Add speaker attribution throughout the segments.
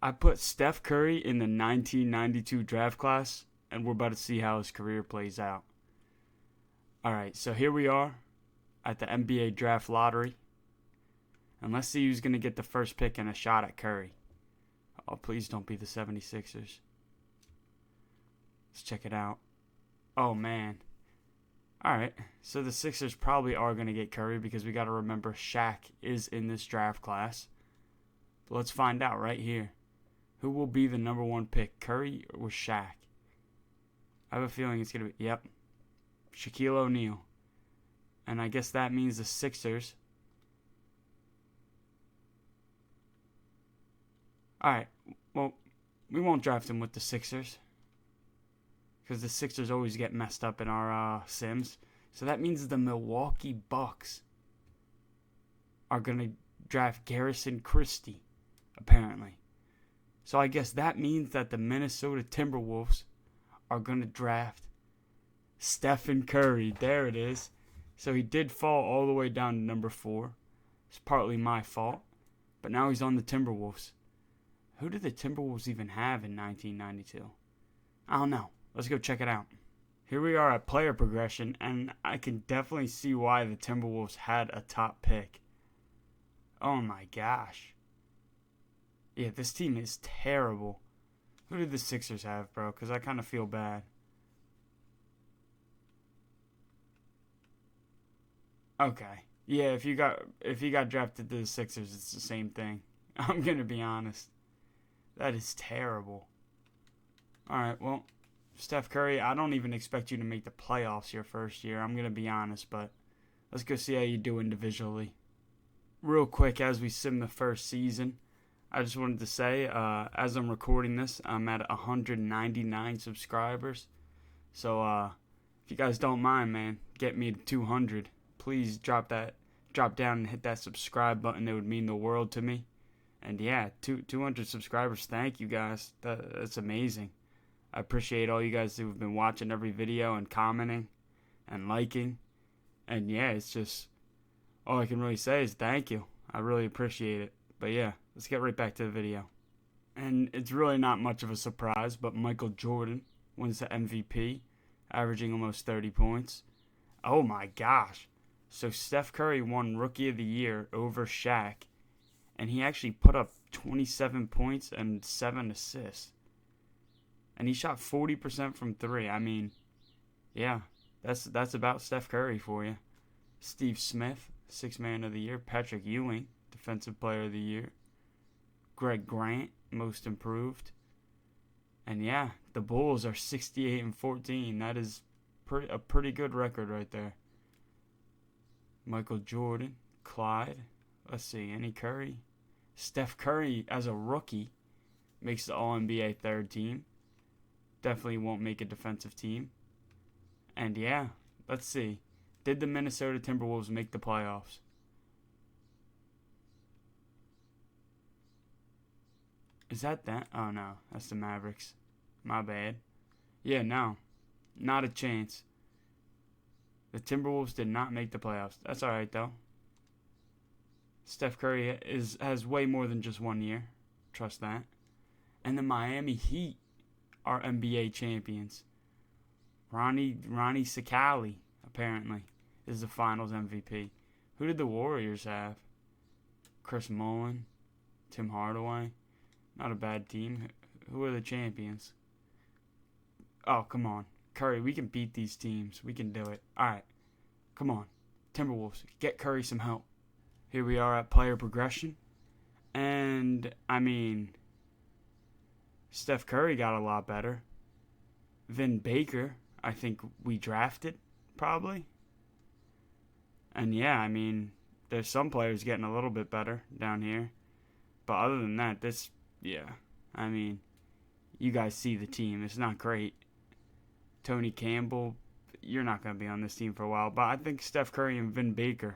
Speaker 1: I put Steph Curry in the 1992 draft class, and we're about to see how his career plays out. Alright, so here we are at the NBA draft lottery. And let's see who's going to get the first pick and a shot at Curry. Oh, please don't be the 76ers. Let's check it out. Oh, man. Alright, so the Sixers probably are going to get Curry because we got to remember Shaq is in this draft class. But let's find out right here. Who will be the number one pick, Curry or Shaq? I have a feeling it's going to be, yep, Shaquille O'Neal. And I guess that means the Sixers. Alright, well, we won't draft him with the Sixers, because the Sixers always get messed up in our sims. So that means the Milwaukee Bucks are going to draft Garrison Christie, apparently. So I guess that means that the Minnesota Timberwolves are going to draft Stephen Curry. There it is. So he did fall all the way down to number 4. It's partly my fault. But now he's on the Timberwolves. Who did the Timberwolves even have in 1992? I don't know. Let's go check it out. Here we are at player progression, and I can definitely see why the Timberwolves had a top pick. Oh my gosh. Yeah, this team is terrible. Who did the Sixers have, bro? Because I kind of feel bad. Okay. Yeah, if you got drafted to the Sixers, it's the same thing. I'm going to be honest. That is terrible. Alright, well, Steph Curry, I don't even expect you to make the playoffs your first year. I'm going to be honest, but let's go see how you do individually. Real quick, as we sim the first season, I just wanted to say, as I'm recording this, I'm at 199 subscribers. So, if you guys don't mind, man, get me to 200. Please drop down and hit that subscribe button. It would mean the world to me. And yeah, 200 subscribers. Thank you guys. That's amazing. I appreciate all you guys who have been watching every video and commenting and liking. And yeah, it's just, all I can really say is thank you. I really appreciate it. But yeah, let's get right back to the video. And it's really not much of a surprise, but Michael Jordan wins the MVP, averaging almost 30 points. Oh my gosh. So Steph Curry won Rookie of the Year over Shaq, and he actually put up 27 points and 7 assists. And he shot 40% from 3. I mean, yeah, that's about Steph Curry for you. Steve Smith, Sixth Man of the Year. Patrick Ewing, Defensive Player of the Year. Greg Grant, Most Improved. And yeah, the Bulls are 68-14. That is a pretty good record right there. Michael Jordan, Clyde. Let's see, any Curry? Steph Curry, as a rookie, makes the All-NBA third team. Definitely won't make a defensive team. And yeah, let's see. Did the Minnesota Timberwolves make the playoffs? Is that? Oh no, that's the Mavericks. My bad. Yeah, no. Not a chance. The Timberwolves did not make the playoffs. That's alright though. Steph Curry has way more than just 1 year. Trust that. And the Miami Heat are NBA champions. Ronnie Sakali, apparently, is the finals MVP. Who did the Warriors have? Chris Mullin, Tim Hardaway. Not a bad team. Who are the champions? Oh, come on. Curry, we can beat these teams. We can do it. Alright. Come on. Timberwolves, get Curry some help. Here we are at player progression. And, I mean, Steph Curry got a lot better. Vin Baker, I think we drafted, probably. And yeah, I mean, there's some players getting a little bit better down here. But other than that, I mean, you guys see the team. It's not great. Tony Campbell, you're not going to be on this team for a while. But I think Steph Curry and Vin Baker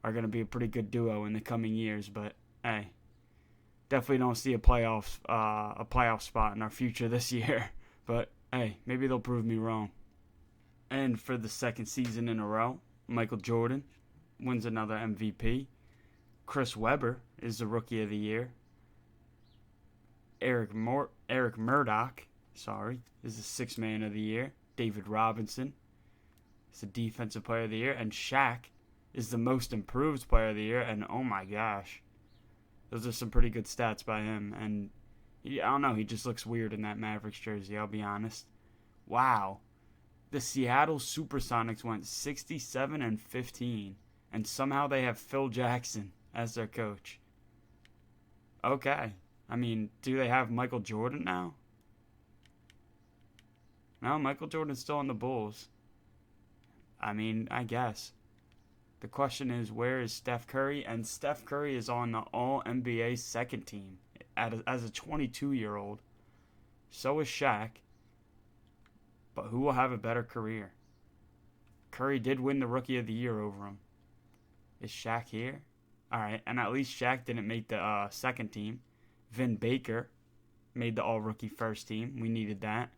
Speaker 1: are going to be a pretty good duo in the coming years. But, hey, definitely don't see a playoff spot in our future this year. But, hey, maybe they'll prove me wrong. And for the second season in a row, Michael Jordan wins another MVP. Chris Webber is the Rookie of the Year. Eric Murdoch, is the sixth man of the year. David Robinson is the defensive player of the year. And Shaq is the most improved player of the year. And oh my gosh, those are some pretty good stats by him. And I don't know, he just looks weird in that Mavericks jersey, I'll be honest. Wow. The Seattle Supersonics went 67-15. And somehow they have Phil Jackson as their coach. Okay. I mean, do they have Michael Jordan now? No, Michael Jordan's still on the Bulls. I mean, I guess. The question is, where is Steph Curry? And Steph Curry is on the All-NBA second team as a 22-year-old. So is Shaq. But who will have a better career? Curry did win the Rookie of the Year over him. Is Shaq here? Alright, and at least Shaq didn't make the second team. Vin Baker made the All-Rookie first team. We needed that.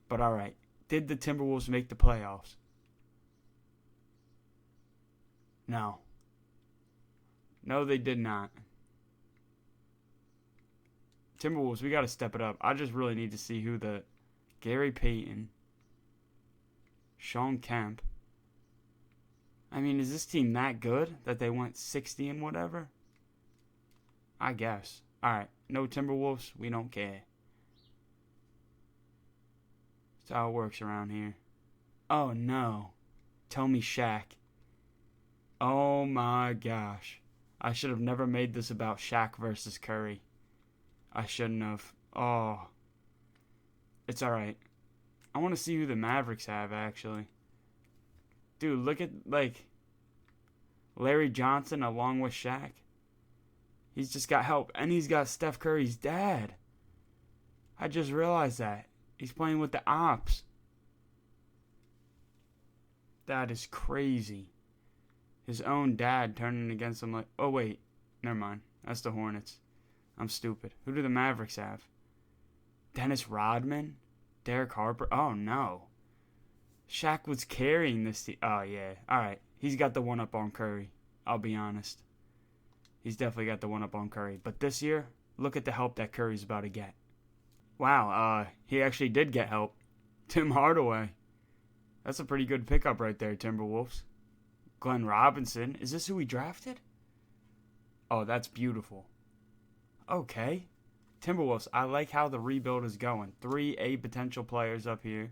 Speaker 1: But alright, did the Timberwolves make the playoffs? No. No, they did not. Timberwolves, we got to step it up. I just really need to see who the Gary Payton, Shawn Kemp. I mean, is this team that good that they went 60 and whatever? I guess. Alright, no Timberwolves, we don't care. That's how it works around here. Oh no. Tell me Shaq. Oh my gosh. I should have never made this about Shaq versus Curry. I shouldn't have. Oh. It's alright. I want to see who the Mavericks have, actually. Dude, look at, like, Larry Johnson along with Shaq. He's just got help. And he's got Steph Curry's dad. I just realized that. He's playing with the Ops. That is crazy. His own dad turning against him like... Oh, wait. Never mind. That's the Hornets. I'm stupid. Who do the Mavericks have? Dennis Rodman? Derek Harper? Oh, no. Shaq was carrying this team. Oh, yeah. All right. He's got the one-up on Curry. I'll be honest. He's definitely got the one-up on Curry. But this year, look at the help that Curry's about to get. Wow, he actually did get help. Tim Hardaway. That's a pretty good pickup right there, Timberwolves. Glenn Robinson. Is this who we drafted? Oh, that's beautiful. Okay. Timberwolves, I like how the rebuild is going. 3 A potential players up here.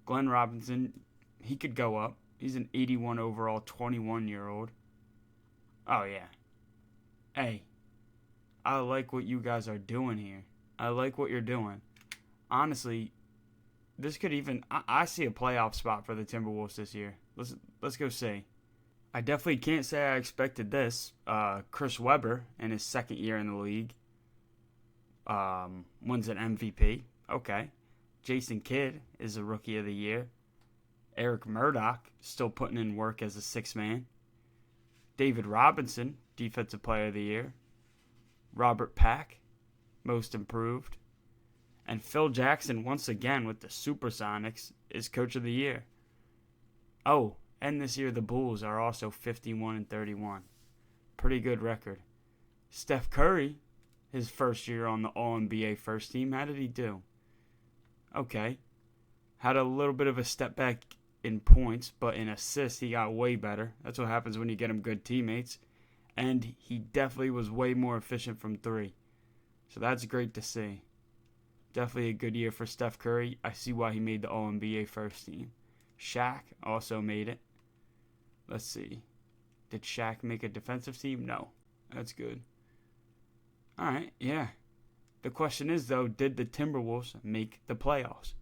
Speaker 1: Glenn Robinson, he could go up. He's an 81 overall, 21-year-old. Oh, yeah. Hey, I like what you guys are doing here. I like what you're doing. Honestly, this could even... I see a playoff spot for the Timberwolves this year. Let's go see. I definitely can't say I expected this. Chris Webber, in his second year in the league, wins an MVP. Okay. Jason Kidd is a Rookie of the Year. Eric Murdoch, still putting in work as a sixth man. David Robinson, Defensive Player of the Year. Robert Pack, Most Improved. And Phil Jackson, once again with the Supersonics, is Coach of the Year. Oh, and this year the Bulls are also 51-31. Pretty good record. Steph Curry, his first year on the All-NBA first team, how did he do? Okay. Had a little bit of a step back in points, but in assists he got way better. That's what happens when you get him good teammates. And he definitely was way more efficient from three. So that's great to see. Definitely a good year for Steph Curry. I see why he made the All-NBA first team. Shaq also made it. Let's see. Did Shaq make a defensive team? No. That's good. Alright, yeah. The question is, though, did the Timberwolves make the playoffs?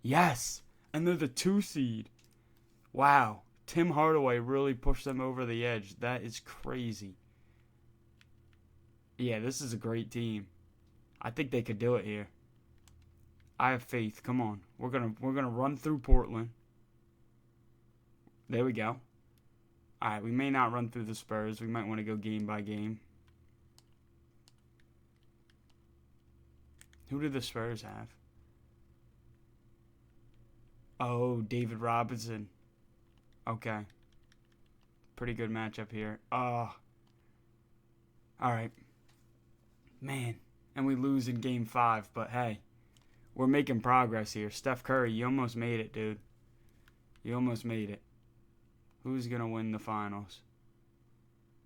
Speaker 1: Yes! And they're the 2 seed. Wow. Tim Hardaway really pushed them over the edge. That is crazy. Yeah, this is a great team. I think they could do it here. I have faith. Come on. We're gonna run through Portland. There we go. Alright, we may not run through the Spurs. We might want to go game by game. Who do the Spurs have? Oh, David Robinson. Okay. Pretty good matchup here. Alright. Man, and we lose in game 5, but hey, we're making progress here. Steph Curry, you almost made it, dude. You almost made it. Who's going to win the finals?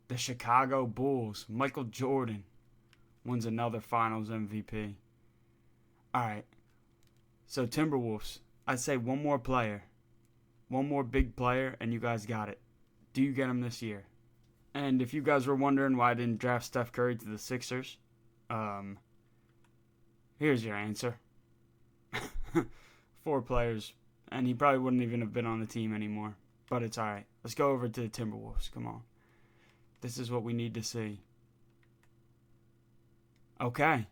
Speaker 1: The Chicago Bulls. Michael Jordan wins another finals MVP. All right. So Timberwolves, I'd say one more player. One more big player, and you guys got it. Do you get him this year? And if you guys were wondering why I didn't draft Steph Curry to the Sixers, here's your answer. 4 players, and he probably wouldn't even have been on the team anymore. But it's all right. Let's go over to the Timberwolves. Come on. This is what we need to see. Okay.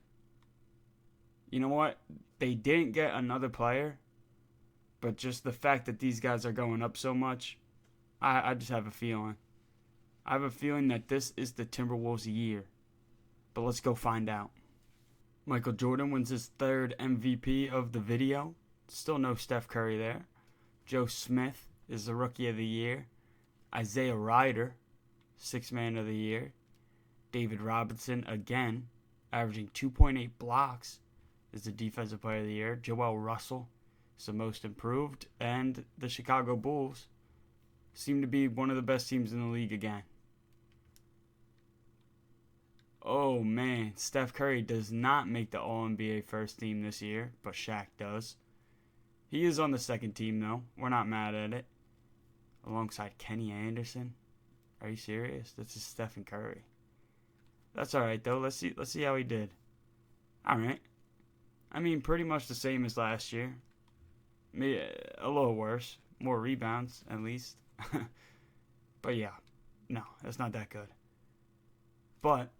Speaker 1: You know what? They didn't get another player, but just the fact that these guys are going up so much, I just have a feeling. I have a feeling that this is the Timberwolves' year. But let's go find out. Michael Jordan wins his 3rd MVP of the video. Still no Steph Curry there. Joe Smith is the Rookie of the Year. Isaiah Ryder, 6th Man of the Year. David Robinson, again, averaging 2.8 blocks, is the Defensive Player of the Year. Joel Russell is the Most Improved. And the Chicago Bulls seem to be one of the best teams in the league again. Oh, man. Steph Curry does not make the All-NBA first team this year, but Shaq does. He is on the second team, though. We're not mad at it. Alongside Kenny Anderson. Are you serious? This is Stephen Curry. That's all right, though. Let's see how he did. All right. I mean, pretty much the same as last year. Maybe a little worse. More rebounds, at least. But yeah. No, that's not that good. But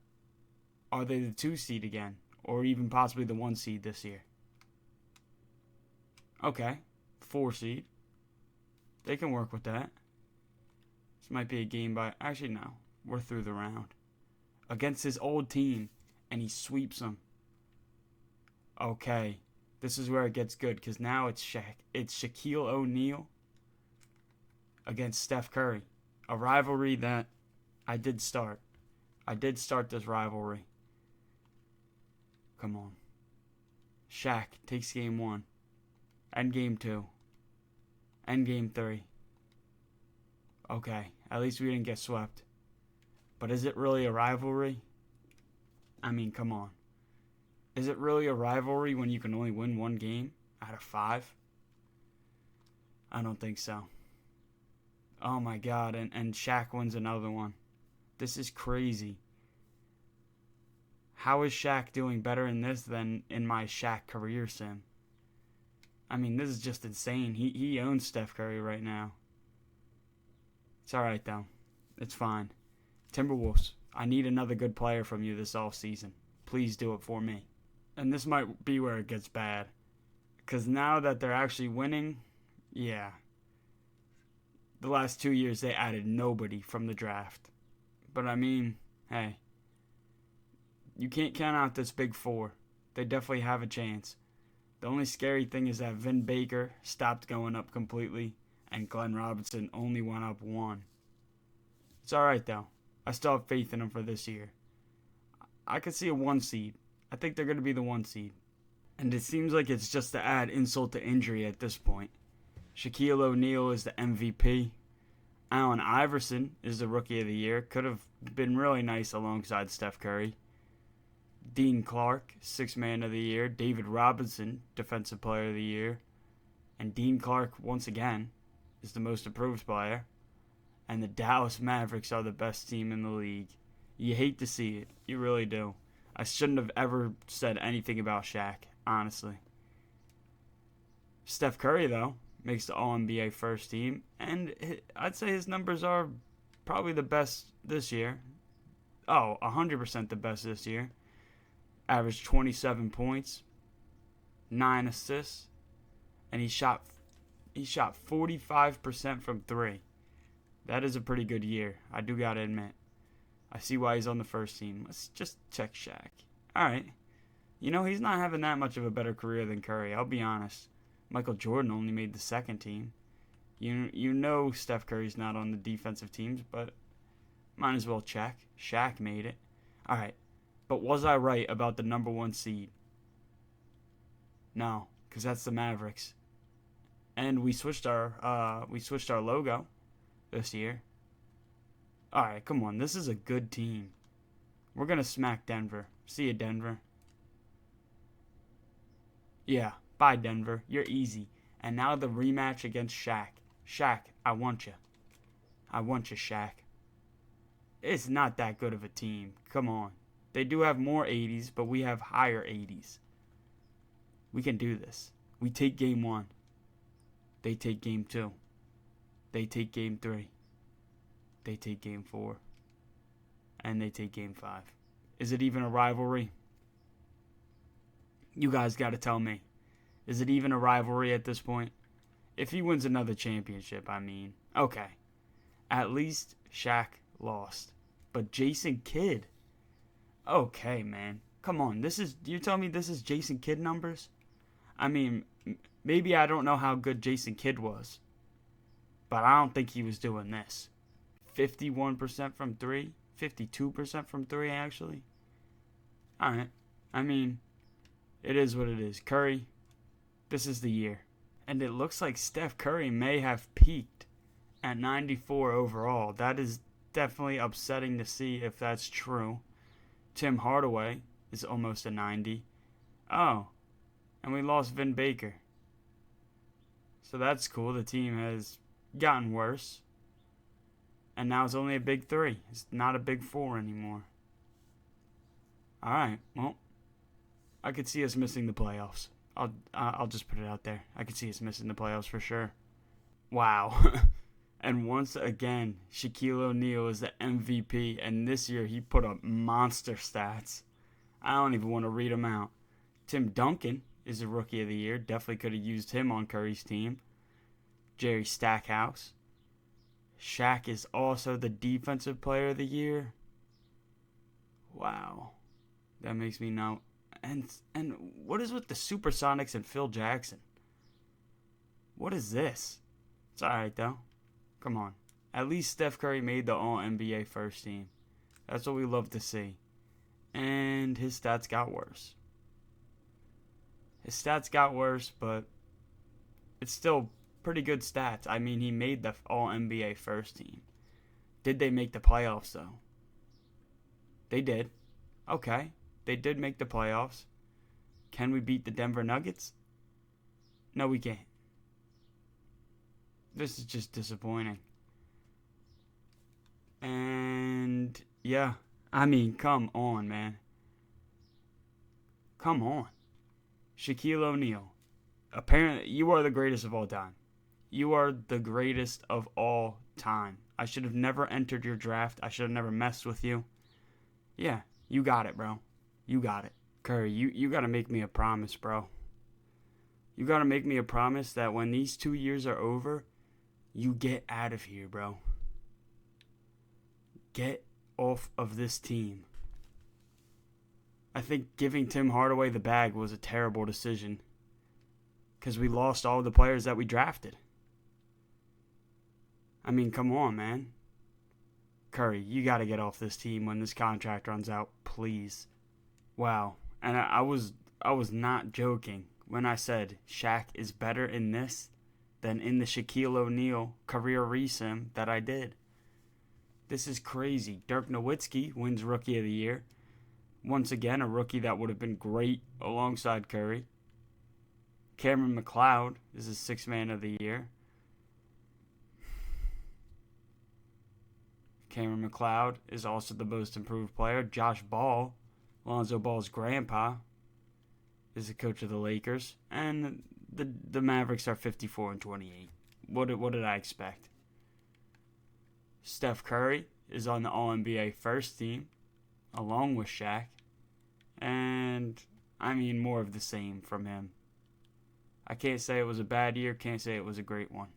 Speaker 1: are they the 2 seed again? Or even possibly the 1 seed this year? Okay. 4 seed. They can work with that. This might be a game by... Actually, no. We're through the round. Against his old team. And he sweeps them. Okay. This is where it gets good. Because now it's Shaq. It's Shaquille O'Neal against Steph Curry. A rivalry that I did start. I did start this rivalry. Come on. Shaq takes game 1. And game 2. And game 3. Okay, at least we didn't get swept. But is it really a rivalry? I mean, come on. Is it really a rivalry when you can only win 1 game out of 5? I don't think so. Oh my God, and Shaq wins another one. This is crazy. How is Shaq doing better in this than in my Shaq career sim? I mean, this is just insane. He owns Steph Curry right now. It's alright, though. It's fine. Timberwolves, I need another good player from you this offseason. Please do it for me. And this might be where it gets bad. Because now that they're actually winning, yeah. The last 2 years, they added nobody from the draft. But I mean, hey. You can't count out this big 4. They definitely have a chance. The only scary thing is that Vin Baker stopped going up completely, and Glenn Robinson only went up 1. It's alright, though. I still have faith in them for this year. I could see a 1 seed. I think they're going to be the 1 seed. And it seems like it's just to add insult to injury at this point. Shaquille O'Neal is the MVP. Allen Iverson is the Rookie of the Year. Could have been really nice alongside Steph Curry. Dean Clark, 6th Man of the Year. David Robinson, Defensive Player of the Year. And Dean Clark, once again, is the Most Improved player. And the Dallas Mavericks are the best team in the league. You hate to see it. You really do. I shouldn't have ever said anything about Shaq, honestly. Steph Curry, though, makes the All-NBA first team. And I'd say his numbers are probably the best this year. Oh, 100% the best this year. Averaged 27 points, 9 assists, and he shot 45% from 3. That is a pretty good year, I do gotta admit. I see why he's on the first team. Let's just check Shaq. Alright. You know, he's not having that much of a better career than Curry, I'll be honest. Michael Jordan only made the second team. You know Steph Curry's not on the defensive teams, but might as well check. Shaq made it. Alright. But was I right about the number 1 seed? No, because that's the Mavericks. And we switched our logo this year. All right, come on. This is a good team. We're going to smack Denver. See you, Denver. Yeah, bye, Denver. You're easy. And now the rematch against Shaq. Shaq, I want you. I want you, Shaq. It's not that good of a team. Come on. They do have more 80s, but we have higher 80s. We can do this. We take game 1. They take game 2. They take game 3. They take game 4. And they take game 5. Is it even a rivalry? You guys got to tell me. Is it even a rivalry at this point? If he wins another championship, I mean. Okay. At least Shaq lost. But Jason Kidd. Okay, man. Come on. You tell me this is Jason Kidd numbers? I mean, maybe I don't know how good Jason Kidd was. But I don't think he was doing this. 51% from 3. 52% from 3, actually. Alright. I mean, it is what it is. Curry, this is the year. And it looks like Steph Curry may have peaked at 94 overall. That is definitely upsetting to see if that's true. Tim Hardaway is almost a 90. Oh, and we lost Vin Baker. So that's cool. The team has gotten worse. And now it's only a big 3. It's not a big 4 anymore. Alright, well, I could see us missing the playoffs. I'll just put it out there. I could see us missing the playoffs for sure. Wow. And once again, Shaquille O'Neal is the MVP. And this year, he put up monster stats. I don't even want to read them out. Tim Duncan is the Rookie of the Year. Definitely could have used him on Curry's team. Jerry Stackhouse. Shaq is also the Defensive Player of the Year. Wow. That makes me know. And what is with the Supersonics and Phil Jackson? What is this? It's alright, though. Come on. At least Steph Curry made the All-NBA first team. That's what we love to see. And his stats got worse. His stats got worse, but it's still pretty good stats. I mean, he made the All-NBA first team. Did they make the playoffs, though? They did. Okay. They did make the playoffs. Can we beat the Denver Nuggets? No, we can't. This is just disappointing. And, yeah. I mean, come on, man. Come on. Shaquille O'Neal. Apparently, you are the greatest of all time. You are the greatest of all time. I should have never entered your draft. I should have never messed with you. Yeah, you got it, bro. You got it. Curry, you got to make me a promise, bro. You got to make me a promise that when these 2 years are over, you get out of here, bro. Get off of this team. I think giving Tim Hardaway the bag was a terrible decision because we lost all the players that we drafted. I mean, come on, man. Curry, you got to get off this team when this contract runs out, please. Wow. And I was not joking when I said Shaq is better in this than in the Shaquille O'Neal career resim that I did. This is crazy. Dirk Nowitzki wins Rookie of the Year. Once again, a rookie that would have been great alongside Curry. Cameron McLeod is the Sixth Man of the Year. Cameron McLeod is also the most improved player. Josh Ball, Lonzo Ball's grandpa, is the coach of the Lakers. And the Mavericks are 54-28. What did I expect? Steph Curry is on the All-NBA first team, along with Shaq. And, I mean, more of the same from him. I can't say it was a bad year, can't say it was a great one.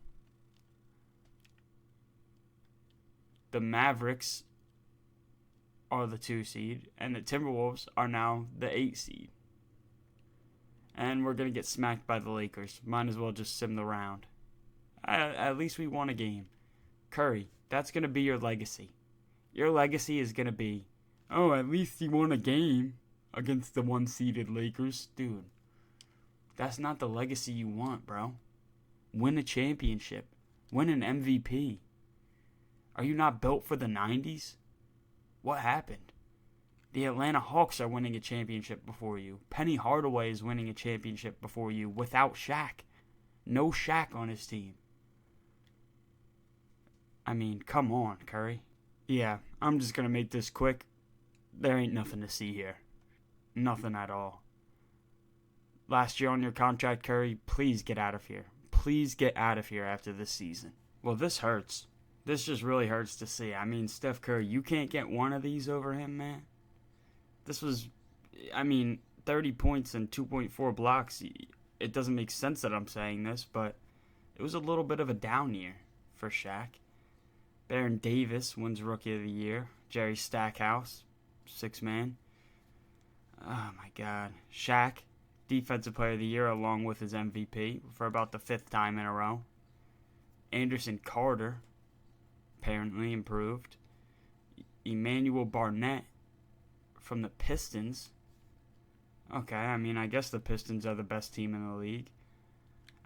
Speaker 1: The Mavericks are the 2 seed, and the Timberwolves are now the 8 seed. And we're going to get smacked by the Lakers. Might as well just sim the round. At least we won a game. Curry, that's going to be your legacy. Your legacy is going to be Oh, at least he won a game against the one-seeded Lakers. Dude, that's not the legacy you want, bro. Win a championship. Win an MVP. Are you not built for the 90s? What happened? The Atlanta Hawks are winning a championship before you. Penny Hardaway is winning a championship before you without Shaq. No Shaq on his team. I mean, come on, Curry. Yeah, I'm just going to make this quick. There ain't nothing to see here. Nothing at all. Last year on your contract, Curry, please get out of here. Please get out of here after this season. Well, this hurts. This just really hurts to see. I mean, Steph Curry, you can't get one of these over him, man. This was, 30 points and 2.4 blocks. It doesn't make sense that I'm saying this, but it was a little bit of a down year for Shaq. Baron Davis wins Rookie of the Year. Jerry Stackhouse, 6-man. Oh, my God. Shaq, Defensive Player of the Year along with his MVP for about the 5th time in a row. Anderson Carter, apparently improved. Emmanuel Barnett from the Pistons. Okay, I guess the Pistons are the best team in the league.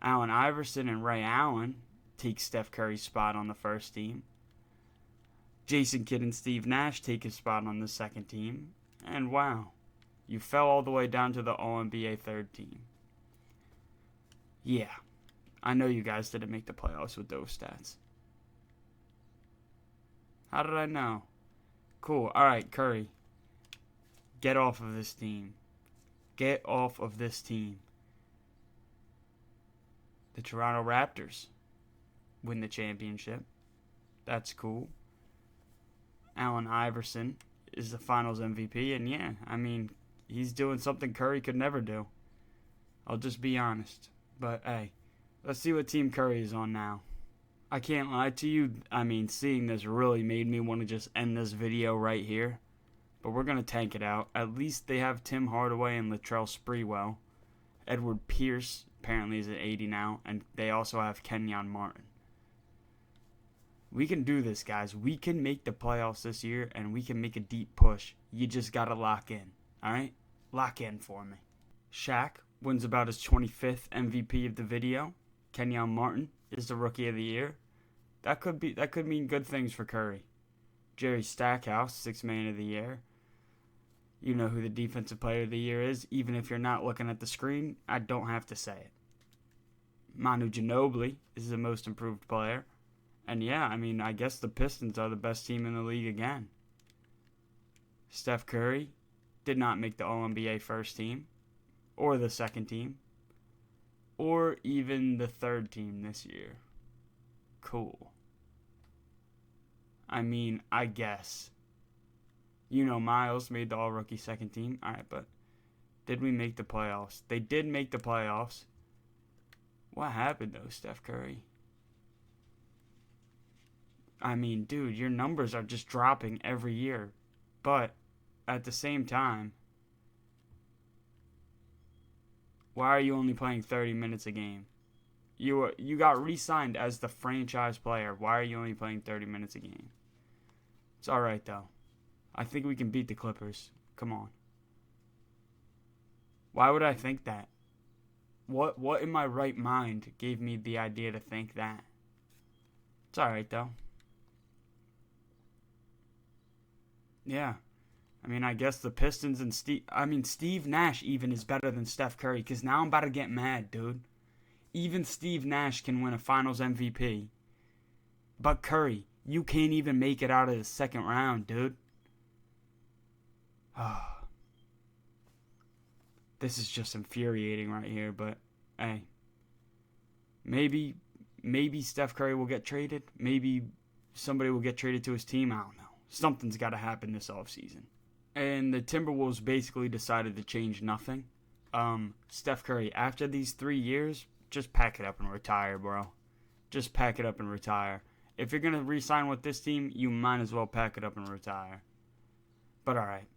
Speaker 1: Allen Iverson and Ray Allen take Steph Curry's spot on the first team. Jason Kidd and Steve Nash take his spot on the second team. And wow, you fell all the way down to the All-NBA third team. Yeah, I know you guys didn't make the playoffs with those stats. How did I know? Cool. All right, Curry. Get off of this team. Get off of this team. The Toronto Raptors win the championship. That's cool. Allen Iverson is the finals MVP. And yeah, he's doing something Curry could never do. I'll just be honest. But hey, let's see what team Curry is on now. I can't lie to you. Seeing this really made me want to just end this video right here. But we're going to tank it out. At least they have Tim Hardaway and Latrell Sprewell. Edward Pierce apparently is at 80 now. And they also have Kenyon Martin. We can do this, guys. We can make the playoffs this year, and we can make a deep push. You just got to lock in. All right? Lock in for me. Shaq wins about his 25th MVP of the video. Kenyon Martin is the Rookie of the Year. That could mean good things for Curry. Jerry Stackhouse, 6th Man of the Year. You know who the Defensive Player of the Year is. Even if you're not looking at the screen, I don't have to say it. Manu Ginobili is the Most Improved Player. And yeah, I guess the Pistons are the best team in the league again. Steph Curry did not make the All-NBA first team, or the second team, or even the third team this year. Cool. I guess. Miles made the All-Rookie second team. Alright, but did we make the playoffs? They did make the playoffs. What happened, though, Steph Curry? Dude, your numbers are just dropping every year. But at the same time, why are you only playing 30 minutes a game? You got re-signed as the franchise player. Why are you only playing 30 minutes a game? It's alright, though. I think we can beat the Clippers. Come on. Why would I think that? What in my right mind gave me the idea to think that? It's alright, though. Yeah. I guess the Pistons and Steve Nash even is better than Steph Curry, because now I'm about to get mad, dude. Even Steve Nash can win a finals MVP. But Curry, you can't even make it out of the second round, dude. This is just infuriating right here, but hey. Maybe Steph Curry will get traded. Maybe somebody will get traded to his team. I don't know. Something's got to happen this offseason. And the Timberwolves basically decided to change nothing. Steph Curry, after these 3 years, just pack it up and retire, bro. Just pack it up and retire. If you're going to re-sign with this team, you might as well pack it up and retire. But alright.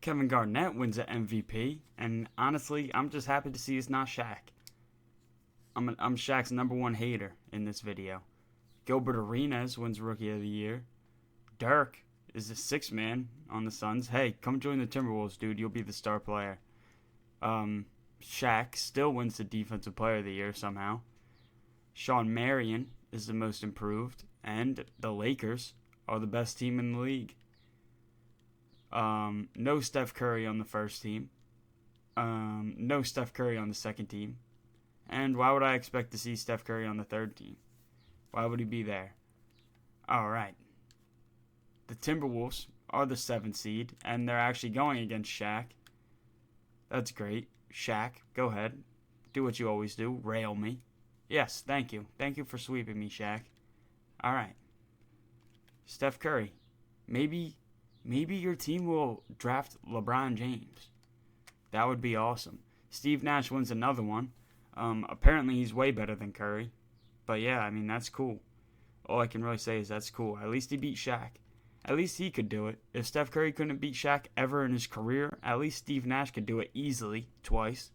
Speaker 1: Kevin Garnett wins an MVP. And honestly, I'm just happy to see it's not Shaq. I'm Shaq's #1 hater in this video. Gilbert Arenas wins Rookie of the Year. Dirk is the sixth man on the Suns. Hey, come join the Timberwolves, dude. You'll be the star player. Shaq still wins the Defensive Player of the Year somehow. Shawn Marion is the most improved. And the Lakers are the best team in the league. No Steph Curry on the first team. No Steph Curry on the second team. And why would I expect to see Steph Curry on the third team? Why would he be there? All right. The Timberwolves are the 7th seed, and they're actually going against Shaq. That's great. Shaq, go ahead. Do what you always do. Rail me. Yes, thank you. Thank you for sweeping me, Shaq. All right. Steph Curry. Maybe your team will draft LeBron James. That would be awesome. Steve Nash wins another one. Apparently he's way better than Curry. But yeah, I mean, that's cool. All I can really say is that's cool. At least he beat Shaq. At least he could do it. If Steph Curry couldn't beat Shaq ever in his career, at least Steve Nash could do it easily twice.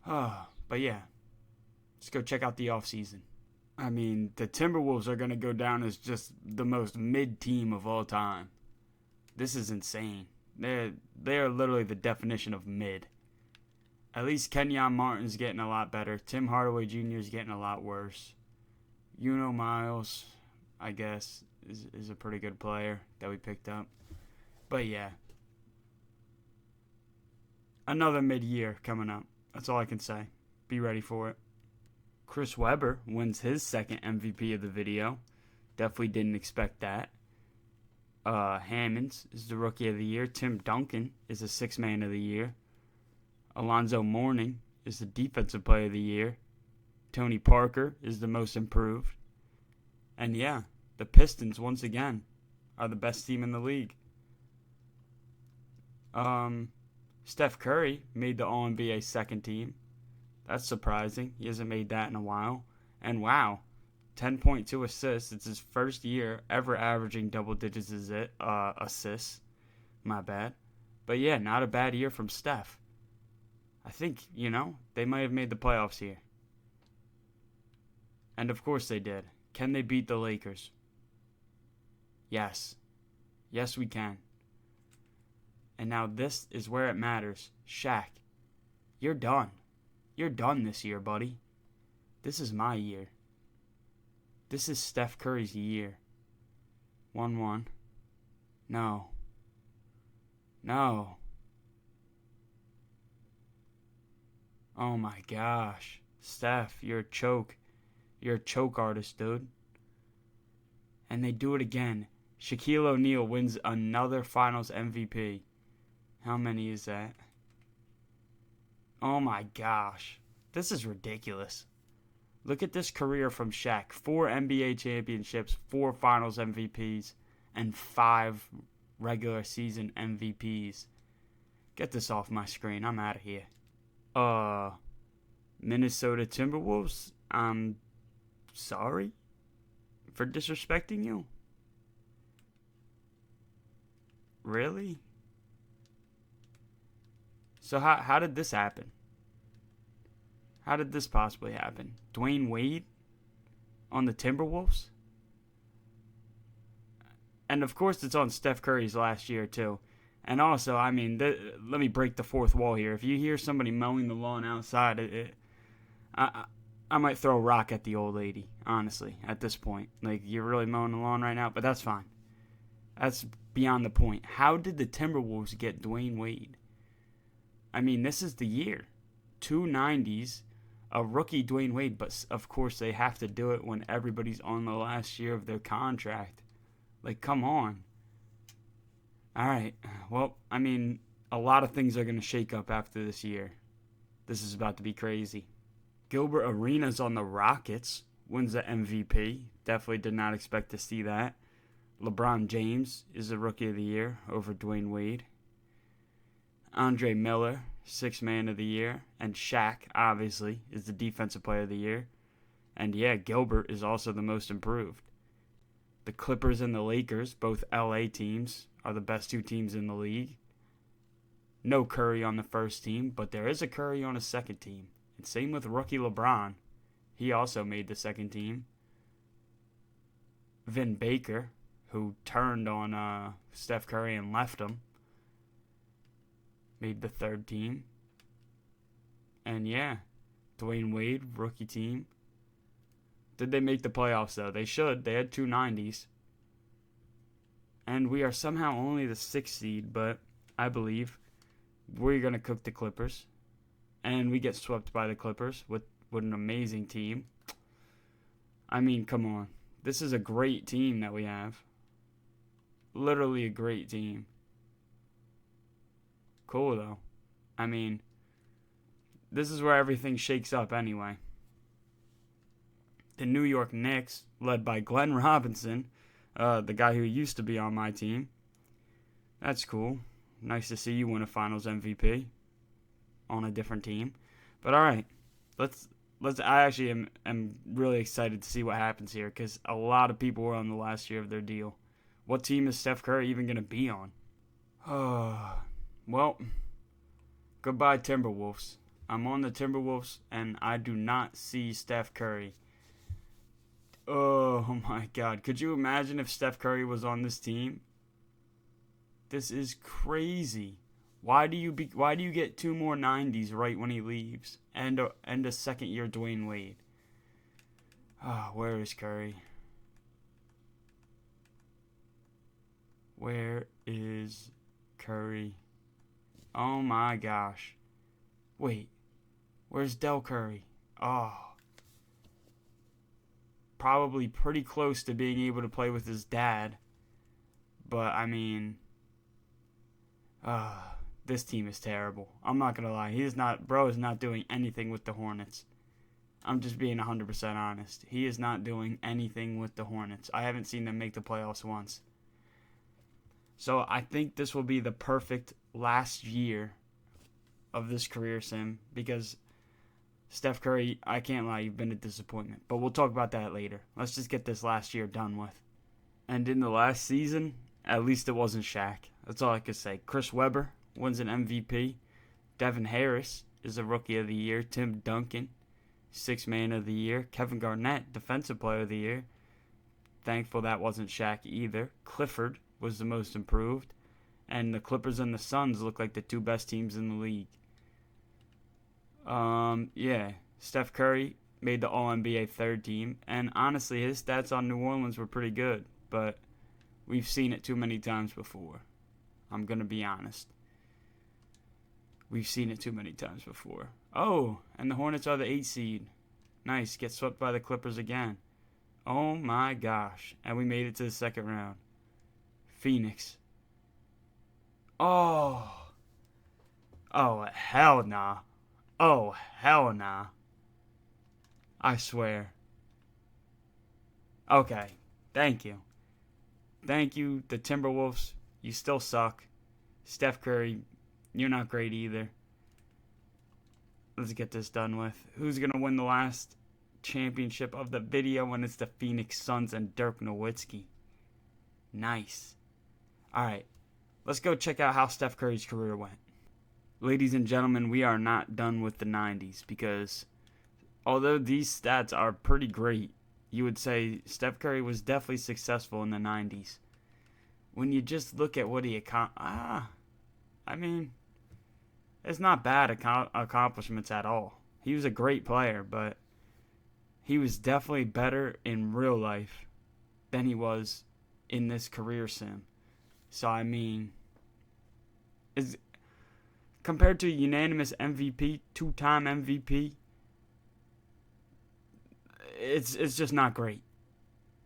Speaker 1: But yeah, let's go check out the offseason. I mean, the Timberwolves are going to go down as just the most mid team of all time. This is insane. They are literally the definition of mid. At least Kenyon Martin's getting a lot better. Tim Hardaway Jr. is getting a lot worse. Miles, I guess, is a pretty good player that we picked up. But yeah. Another mid-year coming up. That's all I can say. Be ready for it. Chris Webber wins his second MVP of the video. Definitely didn't expect that. Hammonds is the Rookie of the Year. Tim Duncan is the Sixth Man of the Year. Alonzo Mourning is the Defensive Player of the Year. Tony Parker is the Most Improved. And yeah, the Pistons, once again, are the best team in the league. Steph Curry made the All-NBA second team. That's surprising. He hasn't made that in a while. And wow, 10.2 assists. It's his first year ever averaging double digits assists. My bad. But yeah, not a bad year from Steph. I think, they might have made the playoffs here. And of course they did. Can they beat the Lakers? Yes. Yes, we can. And now this is where it matters. Shaq, you're done. You're done this year, buddy. This is my year. This is Steph Curry's year. 1-1. No. Oh my gosh. Steph, you're a choke. You're a choke artist, dude. And they do it again. Shaquille O'Neal wins another Finals MVP. How many is that? Oh my gosh. This is ridiculous. Look at this career from Shaq. 4 NBA championships, 4 Finals MVPs, and 5 regular season MVPs. Get this off my screen. I'm out of here. Minnesota Timberwolves, I'm sorry for disrespecting you. Really? So how did this happen? How did this possibly happen? Dwayne Wade on the Timberwolves? And of course it's on Steph Curry's last year too. And also, I mean, let me break the fourth wall here. If you hear somebody mowing the lawn outside, I might throw a rock at the old lady, honestly, at this point. Like, you're really mowing the lawn right now, but that's fine. That's beyond the point. How did the Timberwolves get Dwayne Wade? I mean, this is the year. 2 90s, a rookie Dwayne Wade, but of course they have to do it when everybody's on the last year of their contract. Like, come on. All right. Well, I mean, a lot of things are going to shake up after this year. This is about to be crazy. Gilbert Arenas on the Rockets wins the MVP. Definitely did not expect to see that. LeBron James is the Rookie of the Year over Dwayne Wade. Andre Miller, Sixth Man of the Year. And Shaq, obviously, is the Defensive Player of the Year. And yeah, Gilbert is also the Most Improved. The Clippers and the Lakers, both LA teams, are the best 2 teams in the league. No Curry on the first team, but there is a Curry on a second team. And same with rookie LeBron. He also made the second team. Vin Baker, who turned on Steph Curry and left him. Made the third team. And yeah, Dwayne Wade, rookie team. Did they make the playoffs, though? They should. They had 2 90s. And we are somehow only the 6th seed, but I believe we're going to cook the Clippers. And we get swept by the Clippers with an amazing team. I mean, come on. This is a great team that we have. Literally a great team. Cool, though. I mean, this is where everything shakes up anyway. The New York Knicks, led by Glenn Robinson, the guy who used to be on my team. That's cool. Nice to see you win a Finals MVP on a different team. But all right, let's. I actually am really excited to see what happens here because a lot of people were on the last year of their deal. What team is Steph Curry even going to be on? Well, goodbye Timberwolves. I'm on the Timberwolves, and I do not see Steph Curry. Oh my God! Could you imagine if Steph Curry was on this team? This is crazy. Why do you get 2 more 90s right when he leaves, and a second-year Dwayne Wade? Where is Curry? Where is Curry? Oh my gosh! Wait, where's Del Curry? Probably pretty close to being able to play with his dad, but I mean, this team is terrible. I'm not gonna lie. Bro is not doing anything with the Hornets. I'm just being 100% honest. He is not doing anything with the Hornets. I haven't seen them make the playoffs once. So I think this will be the perfect last year of this career sim because Steph Curry, I can't lie, you've been a disappointment. But we'll talk about that later. Let's just get this last year done with. And in the last season, at least it wasn't Shaq. That's all I could say. Chris Webber wins an MVP. Devin Harris is a Rookie of the Year. Tim Duncan, 6th Man of the Year. Kevin Garnett, Defensive Player of the Year. Thankful that wasn't Shaq either. Clifford was the most improved. And the Clippers and the Suns look like the 2 best teams in the league. Yeah. Steph Curry made the All-NBA 3rd team. And honestly, his stats on New Orleans were pretty good. But we've seen it too many times before. I'm going to be honest. We've seen it too many times before. Oh, and the Hornets are the 8th seed. Nice. Get swept by the Clippers again. Oh my gosh. And we made it to the 2nd round. Phoenix. Oh, hell nah. Oh, hell nah. I swear. Okay. Thank you. Thank you, the Timberwolves. You still suck. Steph Curry, you're not great either. Let's get this done with. Who's going to win the last championship of the video when it's the Phoenix Suns and Dirk Nowitzki? Nice. All right. Let's go check out how Steph Curry's career went. Ladies and gentlemen, we are not done with the 90s because although these stats are pretty great, you would say Steph Curry was definitely successful in the 90s. When you just look at what he accomplished, I mean, it's not bad accomplishments at all. He was a great player, but he was definitely better in real life than he was in this career sim. So, I mean, compared to unanimous MVP, 2-time MVP, it's just not great.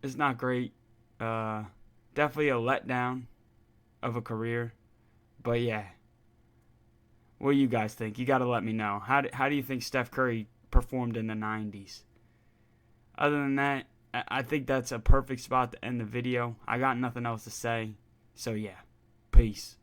Speaker 1: It's not great. Definitely a letdown of a career. But yeah, what do you guys think? You got to let me know. How do you think Steph Curry performed in the 90s? Other than that, I think that's a perfect spot to end the video. I got nothing else to say. So yeah, peace.